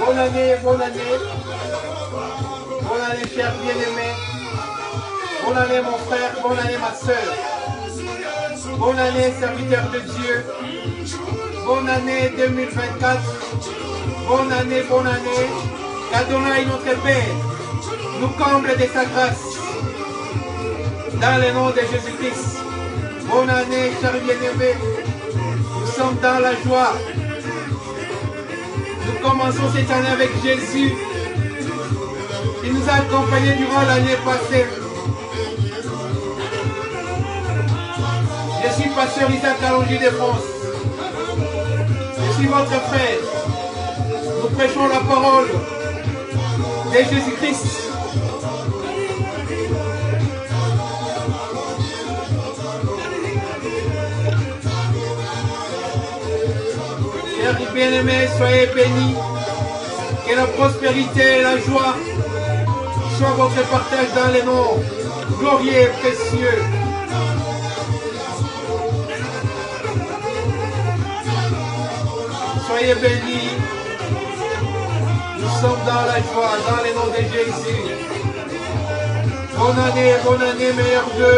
Bonne année, bonne année. Bonne année, cher bien-aimé. Bonne année, mon frère. Bonne année, ma soeur. Bonne année, serviteur de Dieu. Bonne année 2024. Bonne année, bonne année. Qu'Adonai, notre Père, nous comble de sa grâce. Dans le nom de Jésus-Christ. Bonne année, cher bien-aimé. Nous sommes dans la joie. Nous commençons cette année avec Jésus. Il nous a accompagnés durant l'année passée. Je suis pasteur Isaac Alongi de France. Je suis votre frère. Nous prêchons la parole de Jésus-Christ. Chers bien-aimés, soyez bénis. Que la prospérité et la joie soient votre partage dans les noms glorieux et précieux. Soyez bénis. Nous sommes dans la joie, dans les noms de Jésus. Bonne année, meilleur Dieu.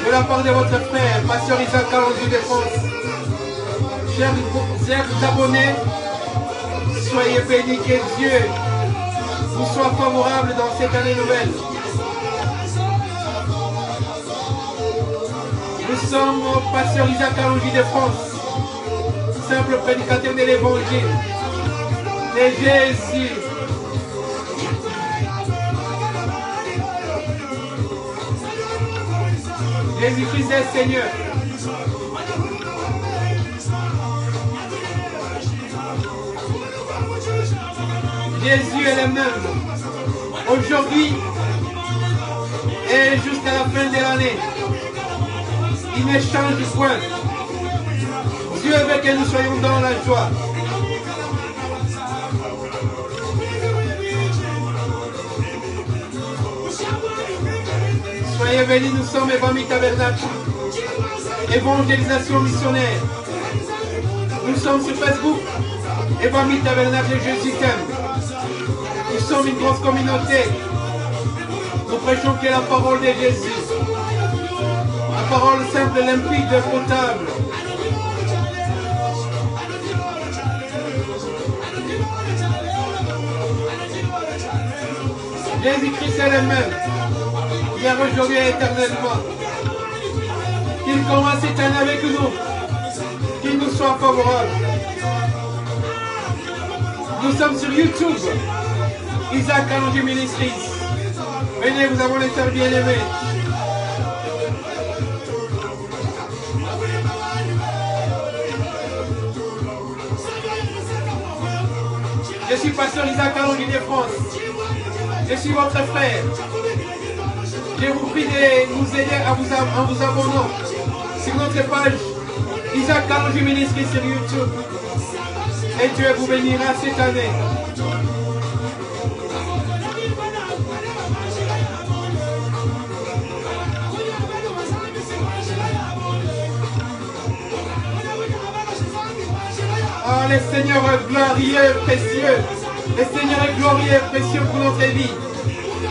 De la part de votre frère, pasteur Isaac Alongi de France. Chers abonnés, soyez bénis, que Dieu vous soit favorable dans cette année nouvelle. Nous sommes pasteur Isaac Alongi de France, simple prédicateur de l'évangile de Jésus. Jésus-Christ est Seigneur. Jésus est le même aujourd'hui et jusqu'à la fin de l'année. Il ne change point. Dieu veut que nous soyons dans la joie. Soyez bénis, nous sommes Evangile Tabernacle, évangélisation missionnaire. Nous sommes sur Facebook, Evangile Tabernacle, Jésus t'aime. Nous sommes une grosse communauté. Nous prêchons que la parole de Jésus. La parole simple, limpide, potable. Jésus-Christ est le même. Hier, aujourd'hui et éternellement. Qu'il commence cette année avec nous. Qu'il nous soit favorable. Nous sommes sur YouTube. Isaac Alongi Ministries. Venez, nous avons les sœurs bien-aimées. Je suis pasteur Isaac Alongi de France. Je suis votre frère. Je vous prie de nous aider en vous abonnant sur notre page Isaac Alongi Ministries sur YouTube. Et Dieu vous bénira cette année. Ah, le Seigneur est glorieux, précieux. Le Seigneur est glorieux, précieux pour notre vie.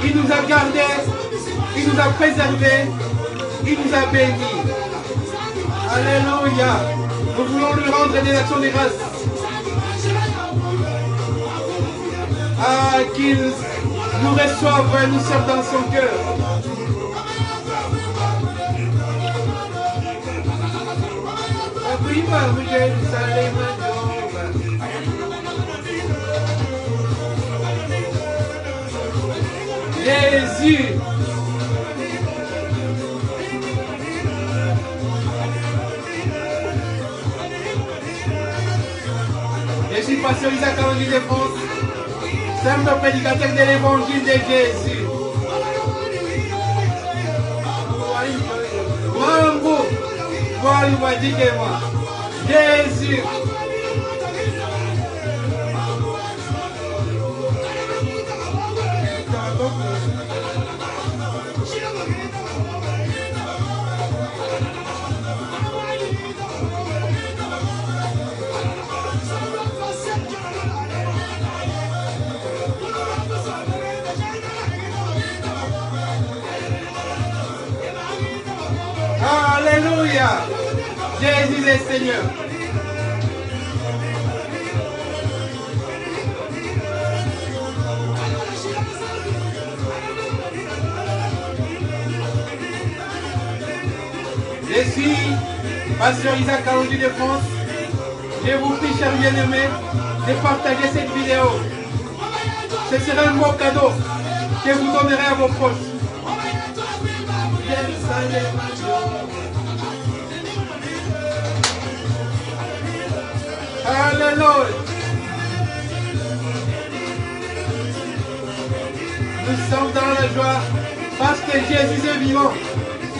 Il nous a gardés, il nous a préservés, il nous a bénis. Alléluia. Nous voulons lui rendre des actions de grâce. Ah, qu'il nous reçoive et nous serve dans son cœur. Jésus. Je suis pasteur Isaac Alongi de France, simple prédicateur de l'évangile de Jésus. Mambo, voilà, dis-moi, Jésus. Alléluia. Jésus est Seigneur. Je suis Pasteur Isaac Kalonji de France. Je vous prie, chers bien-aimés, de partager cette vidéo. Ce sera un beau cadeau que vous donnerez à vos proches. Alléluia. Nous sommes dans la joie parce que Jésus est vivant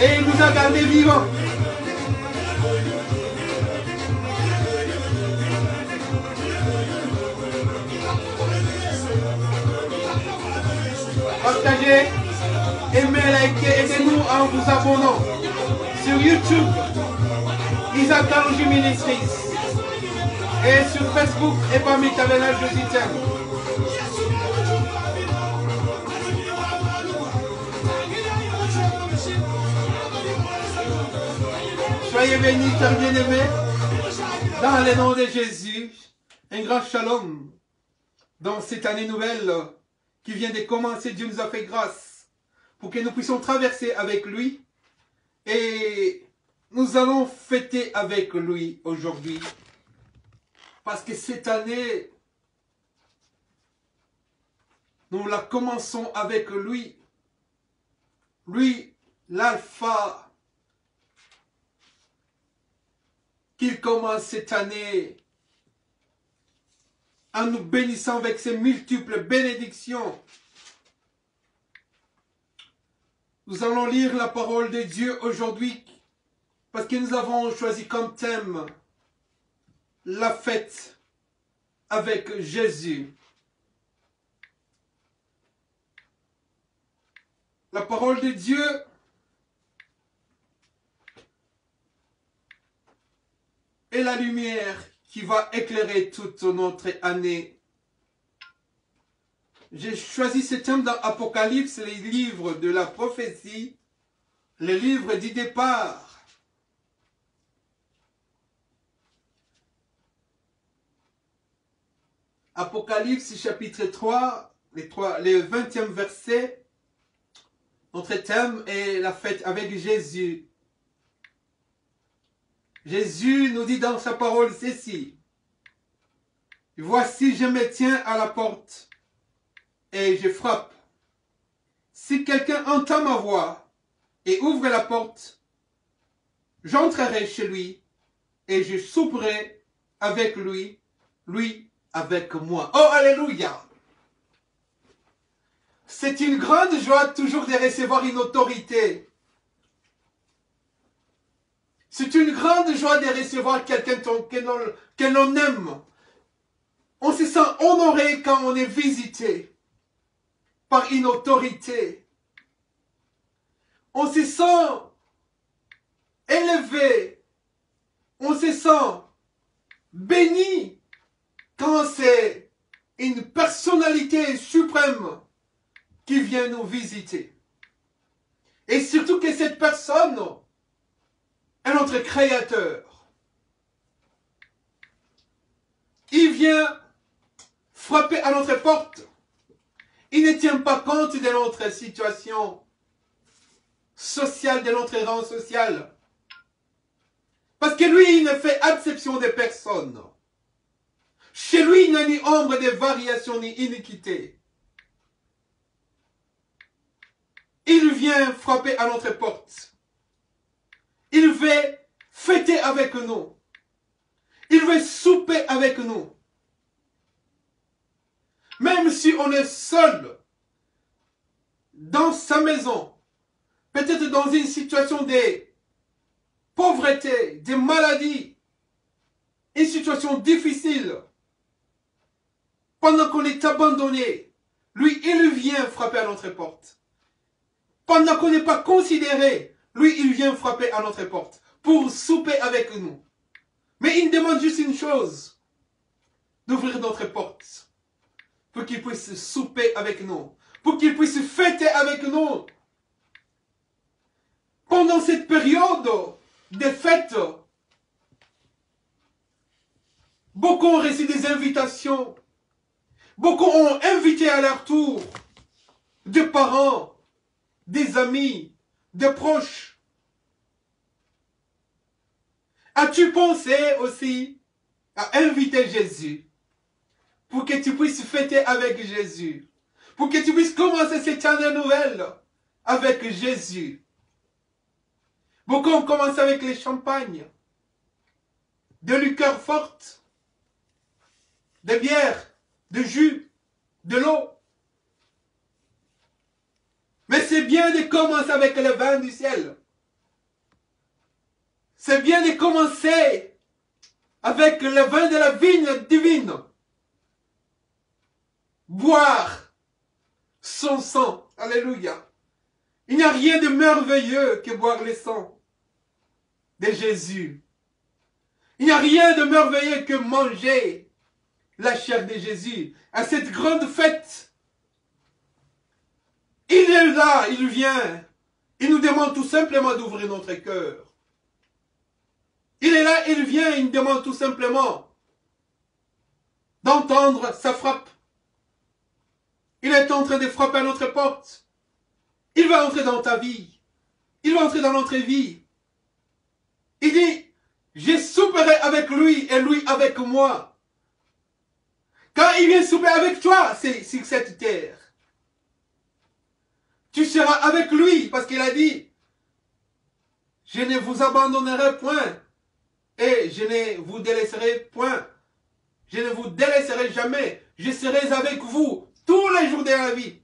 et il nous a gardés vivants. Partagez, aimez, likez, aidez-nous en vous abonnant sur YouTube, Isaac Kalonji Ministries, et sur Facebook, Epami Tabernacle de Zitienne. Soyez bénis, chers bien-aimés, dans le nom de Jésus. Un grand shalom dans cette année nouvelle qui vient de commencer. Dieu nous a fait grâce pour que nous puissions traverser avec lui. Et nous allons fêter avec lui aujourd'hui. Parce que cette année, nous la commençons avec lui. Lui, l'alpha, qu'il commence cette année en nous bénissant avec ses multiples bénédictions. Nous allons lire la parole de Dieu aujourd'hui parce que nous avons choisi comme thème la fête avec Jésus. La parole de Dieu est la lumière qui va éclairer toute notre année. J'ai choisi ce thème dans Apocalypse, les livres de la prophétie, les livres du départ. Apocalypse chapitre 3, les 20e verset. Notre thème est la fête avec Jésus. Jésus nous dit dans sa parole ceci. Voici, je me tiens à la porte et je frappe. Si quelqu'un entend ma voix et ouvre la porte, j'entrerai chez lui et je souperai avec lui, lui avec moi. Oh, alléluia! C'est une grande joie toujours de recevoir une autorité. C'est une grande joie de recevoir quelqu'un que l'on aime. On se sent honoré quand on est visité par une autorité. On se sent élevé. On se sent béni quand c'est une personnalité suprême qui vient nous visiter. Et surtout que cette personne est notre Créateur. Il vient frapper à notre porte. Il ne tient pas compte de notre situation sociale, de notre rang social. Parce que lui, il ne fait exception de personne. Chez lui, il n'y a ni ombre de variation ni iniquité. Il vient frapper à notre porte. Il veut fêter avec nous. Il veut souper avec nous. Même si on est seul dans sa maison, peut-être dans une situation de pauvreté, de maladie, une situation difficile, pendant qu'on est abandonné, lui, il vient frapper à notre porte. Pendant qu'on n'est pas considéré, lui, il vient frapper à notre porte pour souper avec nous. Mais il demande juste une chose, d'ouvrir notre porte pour qu'il puisse souper avec nous, pour qu'il puisse fêter avec nous. Pendant cette période des fêtes. Beaucoup ont reçu des invitations. Beaucoup ont invité à leur tour des parents, des amis, des proches. As-tu pensé aussi à inviter Jésus pour que tu puisses fêter avec Jésus, pour que tu puisses commencer cette année nouvelle avec Jésus? Beaucoup ont commencé avec les champagnes, de liqueurs fortes, de bière, de jus, de l'eau. Mais c'est bien de commencer avec le vin du ciel. C'est bien de commencer avec le vin de la vigne divine. Boire son sang. Alléluia. Il n'y a rien de merveilleux que boire le sang de Jésus. Il n'y a rien de merveilleux que manger la chair de Jésus. À cette grande fête, il est là, il vient. Il nous demande tout simplement d'ouvrir notre cœur. Il est là, il vient, il nous demande tout simplement d'entendre sa frappe. Il est en train de frapper à notre porte. Il va entrer dans ta vie. Il va entrer dans notre vie. Il dit, je souperai avec lui et lui avec moi. Quand il vient souper avec toi, c'est sur cette terre. Tu seras avec lui parce qu'il a dit, je ne vous abandonnerai point et je ne vous délaisserai point. Je ne vous délaisserai jamais. Je serai avec vous tous les jours de la vie.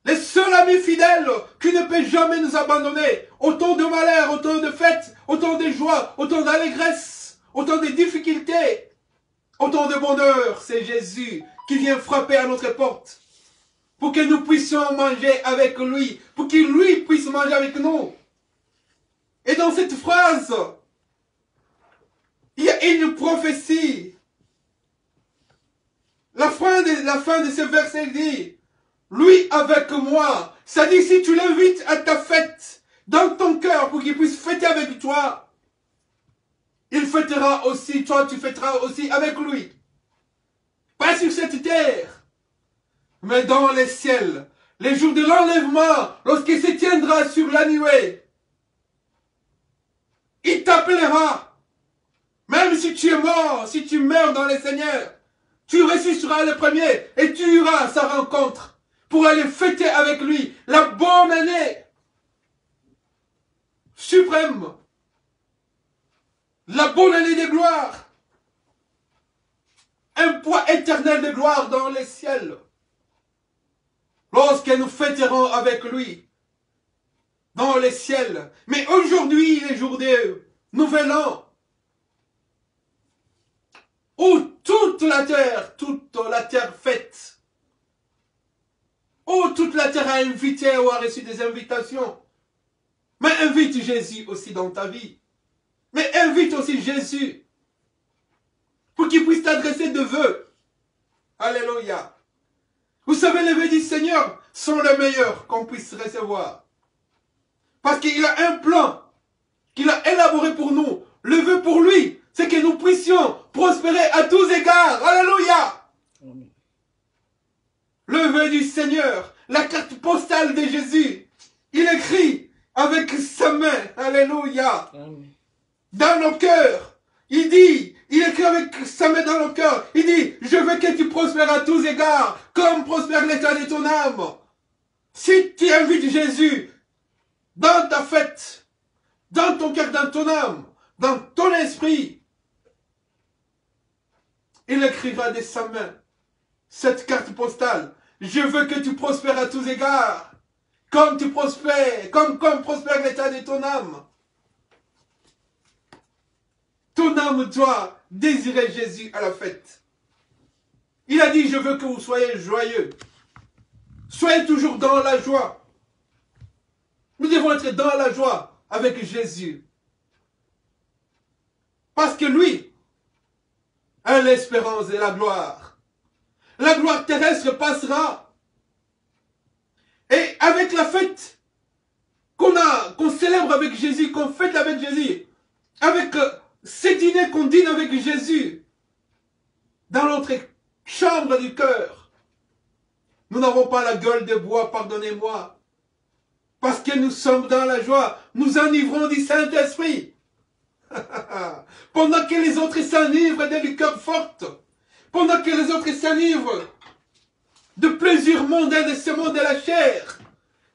Le seul ami fidèle qui ne peut jamais nous abandonner. Autant de malheur, autant de fêtes, autant de joie, autant d'allégresse, autant de difficultés, autant de bonheur. C'est Jésus qui vient frapper à notre porte. Pour que nous puissions manger avec lui. Pour qu'il lui puisse manger avec nous. Et dans cette phrase, il y a une prophétie. La fin de ce verset dit, lui avec moi. Ça dit, si tu l'invites à ta fête, dans ton cœur, pour qu'il puisse fêter avec toi, il fêtera aussi, toi tu fêteras aussi avec lui. Pas sur cette terre, mais dans les ciels. Les jours de l'enlèvement, lorsqu'il se tiendra sur la nuée, il t'appellera. Même si tu es mort, si tu meurs dans le Seigneur, tu ressusciteras le premier et tu iras à sa rencontre pour aller fêter avec lui la bonne année suprême, la bonne année de gloire, un poids éternel de gloire dans les ciels. Lorsque nous fêterons avec lui dans les ciels. Mais aujourd'hui, les jours de Nouvel An, où toute la terre fête, où toute la terre a invité ou a reçu des invitations. Mais invite Jésus aussi dans ta vie. Mais invite aussi Jésus pour qu'il puisse t'adresser de vœux. Alléluia. Vous savez, les vœux du Seigneur sont les meilleurs qu'on puisse recevoir. Parce qu'il a un plan qu'il a élaboré pour nous. Le vœu pour lui, c'est que nous puissions prospérer à tous égards. Alléluia. Amen. Le vœu du Seigneur, la carte postale de Jésus, il écrit avec sa main. Alléluia. Amen. Dans nos cœurs, il dit, il écrit avec sa main dans nos cœurs, il dit, je veux que tu prospères à tous égards, comme prospère l'état de ton âme. Si tu invites Jésus dans ta fête, dans ton cœur, dans ton âme, dans ton esprit, il écrira de sa main cette carte postale. Je veux que tu prospères à tous égards, comme tu prospères, comme prospère l'état de ton âme. Ton âme doit désirer Jésus à la fête. Il a dit, je veux que vous soyez joyeux. Soyez toujours dans la joie. Nous devons être dans la joie avec Jésus. Parce que lui a l'espérance et la gloire. La gloire terrestre passera. Et avec la fête qu'on célèbre avec Jésus, qu'on fête avec Jésus, avec ce dîner qu'on dîne avec Jésus, dans notre chambre du cœur, nous n'avons pas la gueule de bois, pardonnez-moi, parce que nous sommes dans la joie, nous enivrons du Saint-Esprit. Pendant que les autres s'enivrent de liqueurs fortes, pendant que les autres s'enivrent de plaisirs mondains de ce monde de la chair,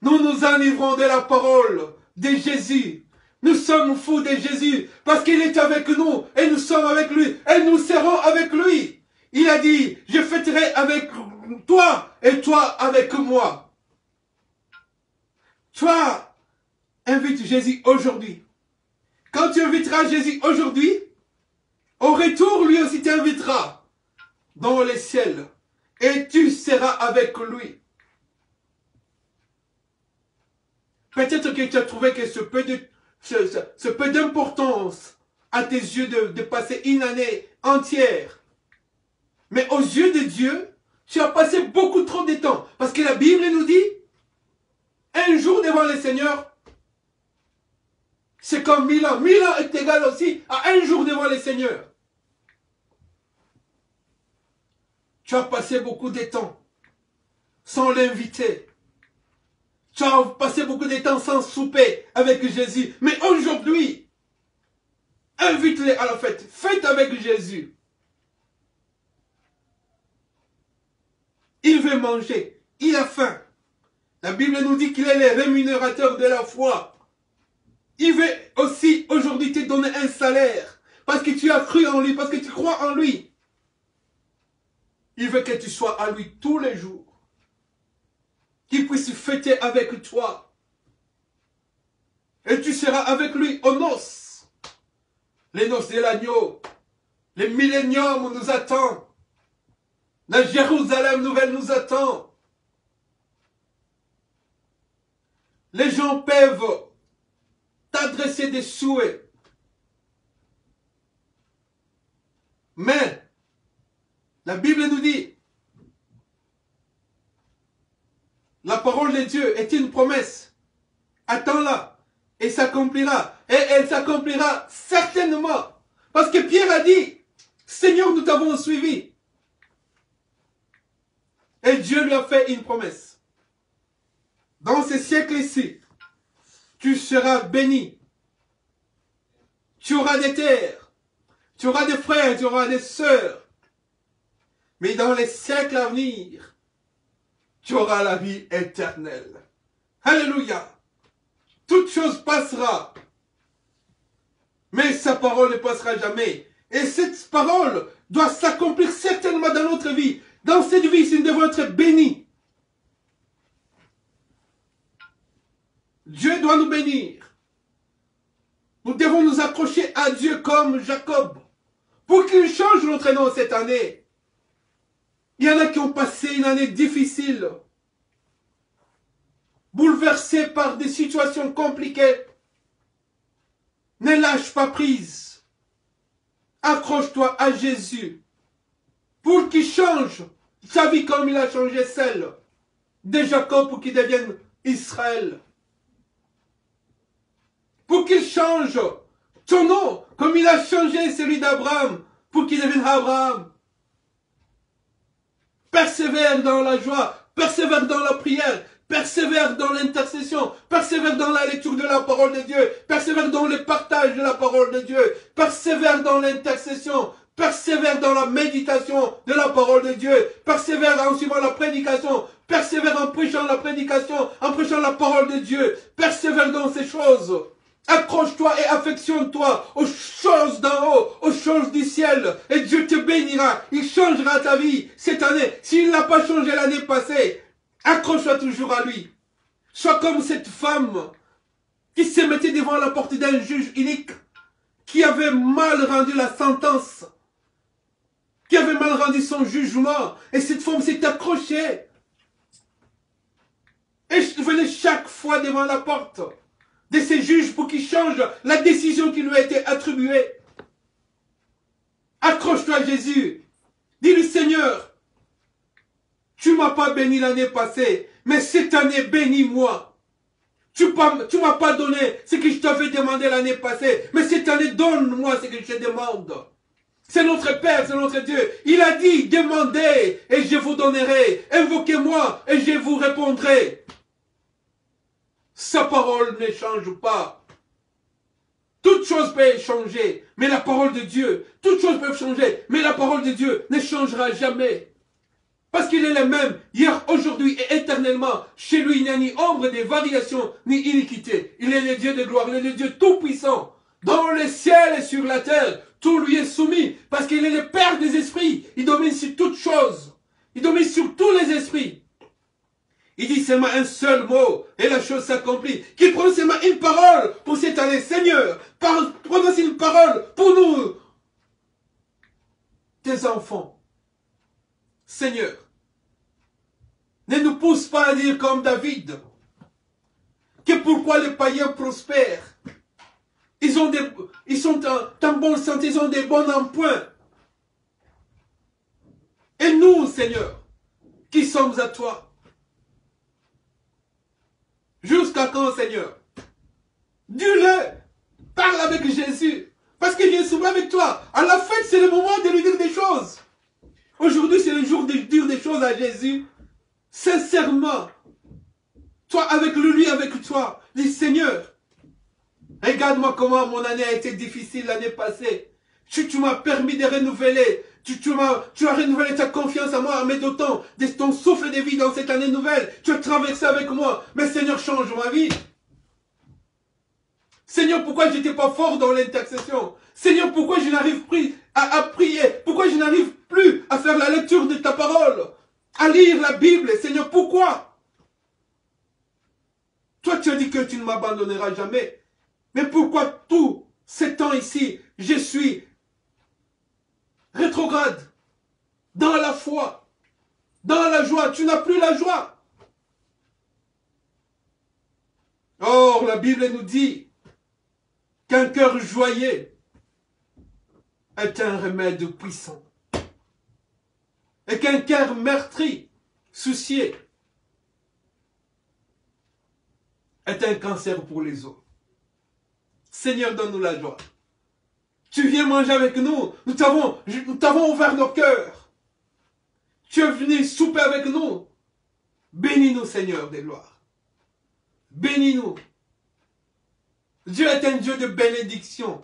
nous nous enivrons de la parole de Jésus. Nous sommes fous de Jésus parce qu'il est avec nous et nous sommes avec lui et nous serons avec lui. Il a dit, je fêterai avec toi et toi avec moi. Toi, invite Jésus aujourd'hui. Quand tu inviteras Jésus aujourd'hui, au retour, lui aussi t'invitera dans les ciels et tu seras avec lui. Peut-être que tu as trouvé que ce peu d'importance à tes yeux de passer une année entière. Mais aux yeux de Dieu, tu as passé beaucoup trop de temps. Parce que la Bible nous dit, un jour devant le Seigneur, c'est comme 1000 ans. 1000 ans est égal aussi à un jour devant le Seigneur. Tu as passé beaucoup de temps sans l'inviter. Tu as passé beaucoup de temps sans souper avec Jésus. Mais aujourd'hui, invite-les à la fête. Fête avec Jésus. Il veut manger. Il a faim. La Bible nous dit qu'il est le rémunérateur de la foi. Il veut aussi aujourd'hui te donner un salaire. Parce que tu as cru en lui. Parce que tu crois en lui. Il veut que tu sois à lui tous les jours. Qu'il puisse fêter avec toi. Et tu seras avec lui aux noces. Les noces de l'agneau. Le millénium nous attend. La Jérusalem nouvelle nous attend. Les gens peuvent t'adresser des souhaits. Mais, la Bible nous dit, la parole de Dieu est une promesse. Attends-la. Et s'accomplira. Et elle s'accomplira certainement. Parce que Pierre a dit, Seigneur, nous t'avons suivi. Et Dieu lui a fait une promesse. Dans ce siècle-ci, tu seras béni. Tu auras des terres. Tu auras des frères, tu auras des sœurs. Mais dans les siècles à venir, tu auras la vie éternelle. Alléluia. Toute chose passera. Mais sa parole ne passera jamais. Et cette parole doit s'accomplir certainement dans notre vie. Dans cette vie, nous devons être bénis. Dieu doit nous bénir. Nous devons nous accrocher à Dieu comme Jacob. Pour qu'il change notre nom cette année. Il y en a qui ont passé une année difficile. Bouleversés par des situations compliquées. Ne lâche pas prise. Accroche-toi à Jésus. Pour qu'il change sa vie comme il a changé celle de Jacob pour qu'il devienne Israël. Pour qu'il change ton nom comme il a changé celui d'Abraham pour qu'il devienne Abraham. Persévère dans la joie, persévère dans la prière, persévère dans l'intercession, persévère dans la lecture de la parole de Dieu, persévère dans le partage de la parole de Dieu, persévère dans l'intercession, persévère dans la méditation de la parole de Dieu, persévère en suivant la prédication, persévère en prêchant la prédication, en prêchant la parole de Dieu, persévère dans ces choses. Accroche-toi et affectionne-toi aux choses d'en haut, aux choses du ciel. Et Dieu te bénira. Il changera ta vie cette année. S'il ne l'a pas changé l'année passée, accroche-toi toujours à lui. Sois comme cette femme qui se mettait devant la porte d'un juge unique, qui avait mal rendu la sentence, qui avait mal rendu son jugement. Et cette femme s'est accrochée. Et je venais chaque fois devant la porte de ces juges pour qu'ils changent la décision qui lui a été attribuée. Accroche-toi à Jésus. Dis-lui, Seigneur, tu ne m'as pas béni l'année passée, mais cette année, bénis-moi. Tu ne m'as pas donné ce que je t'avais demandé l'année passée. Mais cette année, donne-moi ce que je te demande. C'est notre Père, c'est notre Dieu. Il a dit, demandez et je vous donnerai. Invoquez-moi et je vous répondrai. Sa parole ne change pas. Toute chose peut changer, mais la parole de Dieu, toutes choses peuvent changer, mais la parole de Dieu ne changera jamais. Parce qu'il est le même, hier, aujourd'hui et éternellement. Chez lui, il n'y a ni ombre de variation, ni iniquité. Il est le Dieu de gloire, il est le Dieu tout-puissant. Dans le ciel et sur la terre, tout lui est soumis. Parce qu'il est le Père des esprits. Il domine sur toutes choses. Il domine sur tous les esprits. Il dit seulement un seul mot et la chose s'accomplit. Qu'il prononce seulement une parole pour cette année. Seigneur, prononce une parole pour nous, tes enfants. Seigneur, ne nous pousse pas à dire comme David, que pourquoi les païens prospèrent. Ils sont en bonne santé, ils ont des bons emprunts. Et nous, Seigneur, qui sommes à toi, jusqu'à quand, Seigneur? Dis-le, parle avec Jésus, parce qu'il vient souvent avec toi. À la fête, c'est le moment de lui dire des choses. Aujourd'hui, c'est le jour de dire des choses à Jésus. Sincèrement. Toi avec lui, avec toi. Dis, Seigneur, regarde-moi comment mon année a été difficile l'année passée. Tu m'as permis de renouveler. Tu as renouvelé ta confiance en moi en me dotant de ton souffle de vie dans cette année nouvelle. Tu as traversé avec moi. Mais Seigneur, change ma vie. Seigneur, pourquoi je n'étais pas fort dans l'intercession? Seigneur, pourquoi je n'arrive plus à prier? Pourquoi je n'arrive plus à faire la lecture de ta parole? À lire la Bible? Seigneur, pourquoi? Toi, tu as dit que tu ne m'abandonneras jamais. Mais pourquoi tout ce temps ici, je suis rétrograde dans la foi, dans la joie? Tu n'as plus la joie. Or, la Bible nous dit qu'un cœur joyeux est un remède puissant. Et qu'un cœur meurtri, soucié, est un cancer pour les os. Seigneur, donne-nous la joie. Tu viens manger avec nous. Nous t'avons ouvert nos cœurs. Tu es venu souper avec nous. Bénis-nous, Seigneur des gloires. Bénis-nous. Dieu est un Dieu de bénédiction.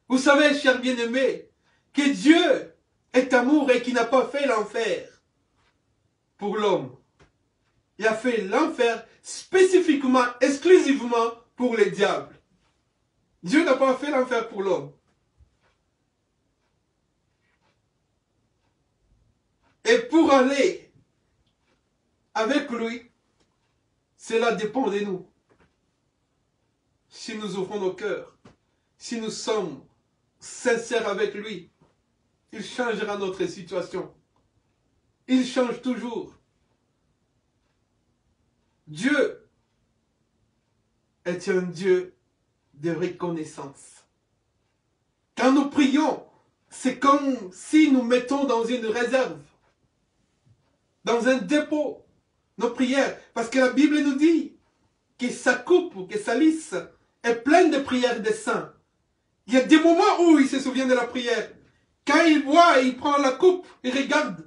Vous savez, chers bien-aimés, que Dieu est amour et qu'il n'a pas fait l'enfer pour l'homme. Il a fait l'enfer spécifiquement, exclusivement pour les diables. Dieu n'a pas fait l'enfer pour l'homme. Et pour aller avec lui, cela dépend de nous. Si nous ouvrons nos cœurs, si nous sommes sincères avec lui, il changera notre situation. Il change toujours. Dieu est un Dieu de reconnaissance. Quand nous prions, c'est comme si nous mettons dans une réserve, dans un dépôt, nos prières. Parce que la Bible nous dit que sa coupe, que sa liste est pleine de prières des saints. Il y a des moments où il se souvient de la prière. Quand il voit, il prend la coupe, il regarde.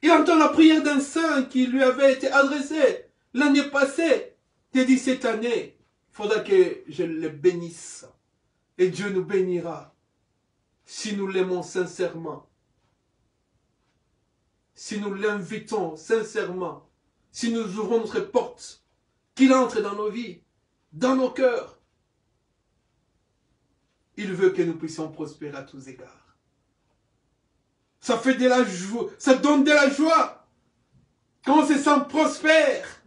Il entend la prière d'un saint qui lui avait été adressée l'année passée. Il dit, cette année, il faudra que je le bénisse. Et Dieu nous bénira si nous l'aimons sincèrement. Si nous l'invitons sincèrement. Si nous ouvrons notre porte, qu'il entre dans nos vies, dans nos cœurs. Il veut que nous puissions prospérer à tous égards. Ça fait de la joie, ça donne de la joie. Quand on se sent prospère,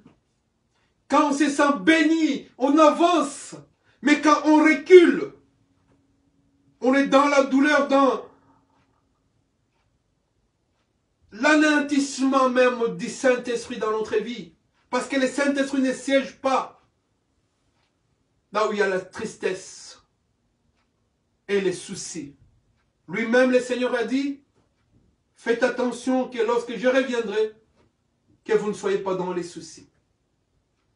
quand on se sent béni, on avance. Mais quand on recule, on est dans la douleur, dans l'anéantissement même du Saint-Esprit dans notre vie. Parce que le Saint-Esprit ne siège pas là où il y a la tristesse et les soucis. Lui-même, le Seigneur a dit, faites attention que lorsque je reviendrai, que vous ne soyez pas dans les soucis.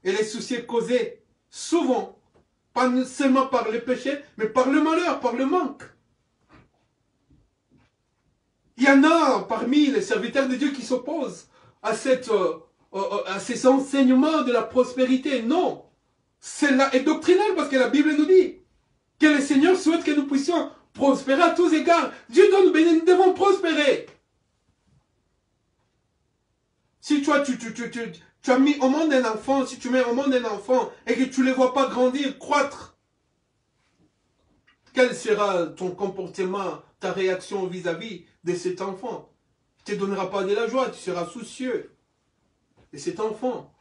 Et les soucis causés souvent, pas seulement par le péché, mais par le malheur, par le manque. Il y en a parmi les serviteurs de Dieu qui s'opposent à ces enseignements de la prospérité. Non, cela est doctrinal parce que la Bible nous dit que le Seigneur souhaite que nous puissions prospérer à tous égards. Dieu doit nous bénir, nous devons prospérer. Si toi, tu as mis au monde un enfant, si tu mets au monde un enfant et que tu ne le vois pas grandir, croître, quel sera ton comportement, ta réaction vis-à-vis de cet enfant? Tu ne te donneras pas de la joie, tu seras soucieux de cet enfant.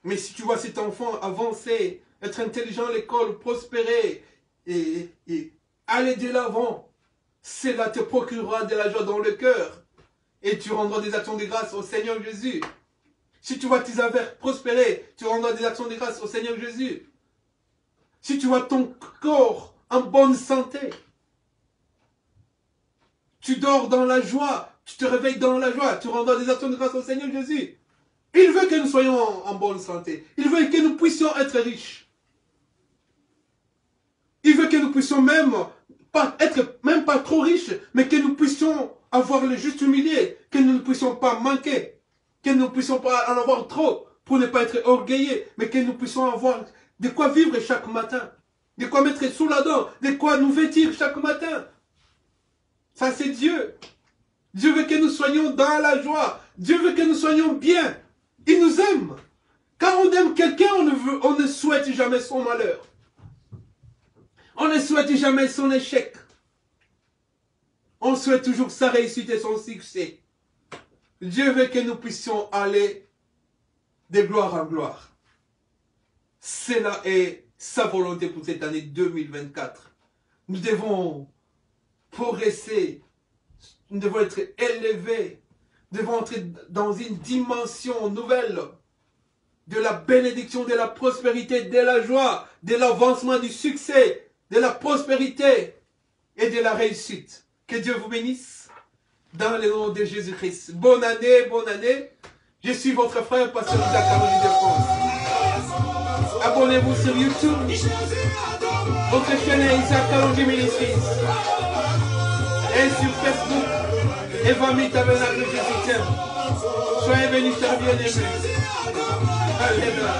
Mais si tu vois cet enfant avancer, être intelligent à l'école, prospérer et aller de l'avant, cela te procurera de la joie dans le cœur. Et tu rendras des actions de grâce au Seigneur Jésus. Si tu vois tes affaires prospérer, tu rendras des actions de grâce au Seigneur Jésus. Si tu vois ton corps en bonne santé, tu dors dans la joie, tu te réveilles dans la joie, tu rendras des actions de grâce au Seigneur Jésus. Il veut que nous soyons en bonne santé. Il veut que nous puissions être riches. Il veut que nous puissions même pas trop riches, mais que nous puissions avoir le juste milieu, que nous ne puissions pas manquer, que nous ne puissions pas en avoir trop pour ne pas être orgueilleux, mais que nous puissions avoir de quoi vivre chaque matin, de quoi mettre sous la dent, de quoi nous vêtir chaque matin. Ça, c'est Dieu. Dieu veut que nous soyons dans la joie. Dieu veut que nous soyons bien. Il nous aime. Quand on aime quelqu'un, on ne souhaite jamais son malheur. On ne souhaite jamais son échec. On souhaite toujours sa réussite et son succès. Dieu veut que nous puissions aller de gloire en gloire. Cela est sa volonté pour cette année 2024. Nous devons progresser. Nous devons être élevés. Nous devons entrer dans une dimension nouvelle de la bénédiction, de la prospérité, de la joie, de l'avancement, du succès, de la prospérité et de la réussite. Que Dieu vous bénisse dans le nom de Jésus-Christ. Bonne année, bonne année. Je suis votre frère, pasteur Isaac Kalonji de France. Abonnez-vous sur YouTube. Votre chaîne est Isaac Kalonji Ministries. Et sur Facebook, Evami Tabernacle Jésus-Christ. Soyez bénis, chers bien-aimés. Alléluia.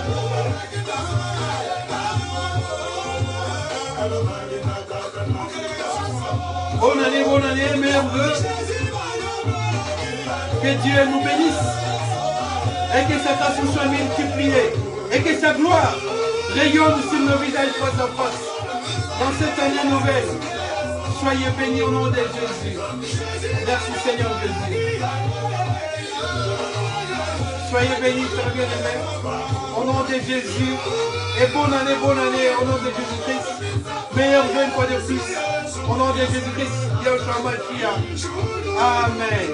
Bonne année, meilleurs vœux. Que Dieu nous bénisse. Et que sa grâce nous soit multipliée. Et que sa gloire rayonne sur nos visages face à face. Dans cette année nouvelle, soyez bénis au nom de Jésus. Merci Seigneur Jésus. Soyez bénis, chers bien-aimés, au nom de Jésus. Et bonne année, au nom de Jésus-Christ. Meilleur vœu une fois de plus. Au nom de Jésus-Christ, Yahshua Mashiach. Amen.